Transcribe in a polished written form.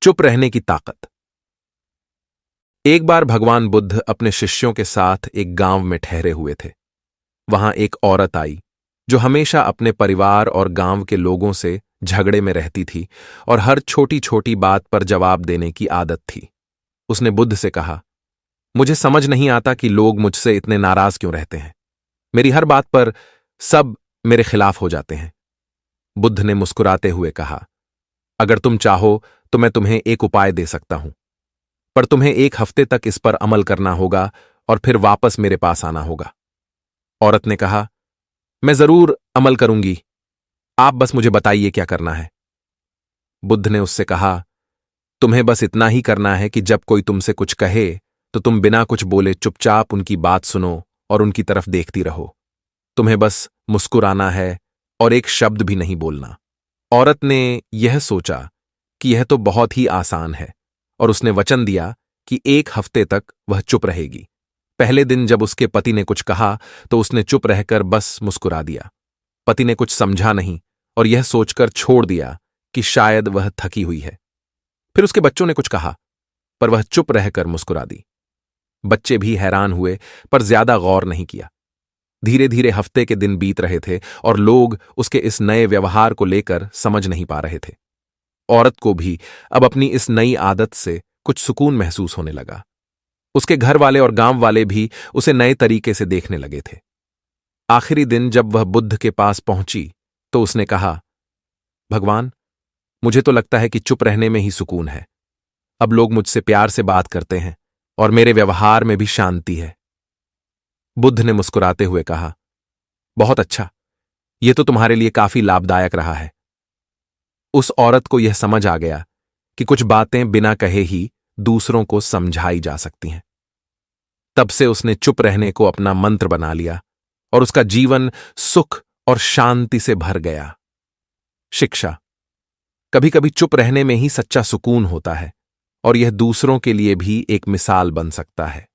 चुप रहने की ताकत। एक बार भगवान बुद्ध अपने शिष्यों के साथ एक गांव में ठहरे हुए थे। वहां एक औरत आई जो हमेशा अपने परिवार और गांव के लोगों से झगड़े में रहती थी और हर छोटी छोटी बात पर जवाब देने की आदत थी। उसने बुद्ध से कहा, मुझे समझ नहीं आता कि लोग मुझसे इतने नाराज क्यों रहते हैं। मेरी हर बात पर सब मेरे खिलाफ हो जाते हैं। बुद्ध ने मुस्कुराते हुए कहा, अगर तुम चाहो तो मैं तुम्हें एक उपाय दे सकता हूं, पर तुम्हें 1 हफ्ते तक इस पर अमल करना होगा और फिर वापस मेरे पास आना होगा। औरत ने कहा, मैं जरूर अमल करूंगी, आप बस मुझे बताइए क्या करना है। बुद्ध ने उससे कहा, तुम्हें बस इतना ही करना है कि जब कोई तुमसे कुछ कहे तो तुम बिना कुछ बोले चुपचाप उनकी बात सुनो और उनकी तरफ देखती रहो। तुम्हें बस मुस्कुराना है और एक शब्द भी नहीं बोलना। औरत ने यह सोचा कि यह तो बहुत ही आसान है और उसने वचन दिया कि 1 हफ्ते तक वह चुप रहेगी। पहले दिन जब उसके पति ने कुछ कहा तो उसने चुप रहकर बस मुस्कुरा दिया। पति ने कुछ समझा नहीं और यह सोचकर छोड़ दिया कि शायद वह थकी हुई है। फिर उसके बच्चों ने कुछ कहा पर वह चुप रहकर मुस्कुरा दी। बच्चे भी हैरान हुए पर ज्यादा गौर नहीं किया। धीरे धीरे हफ्ते के दिन बीत रहे थे और लोग उसके इस नए व्यवहार को लेकर समझ नहीं पा रहे थे। औरत को भी अब अपनी इस नई आदत से कुछ सुकून महसूस होने लगा। उसके घर वाले और गांव वाले भी उसे नए तरीके से देखने लगे थे। आखिरी दिन जब वह बुद्ध के पास पहुंची तो उसने कहा, भगवान, मुझे तो लगता है कि चुप रहने में ही सुकून है। अब लोग मुझसे प्यार से बात करते हैं और मेरे व्यवहार में भी शांति है। बुद्ध ने मुस्कुराते हुए कहा, बहुत अच्छा, यह तो तुम्हारे लिए काफी लाभदायक रहा है। उस औरत को यह समझ आ गया कि कुछ बातें बिना कहे ही दूसरों को समझाई जा सकती हैं। तब से उसने चुप रहने को अपना मंत्र बना लिया और उसका जीवन सुख और शांति से भर गया। शिक्षा। कभी कभी चुप रहने में ही सच्चा सुकून होता है और यह दूसरों के लिए भी एक मिसाल बन सकता है।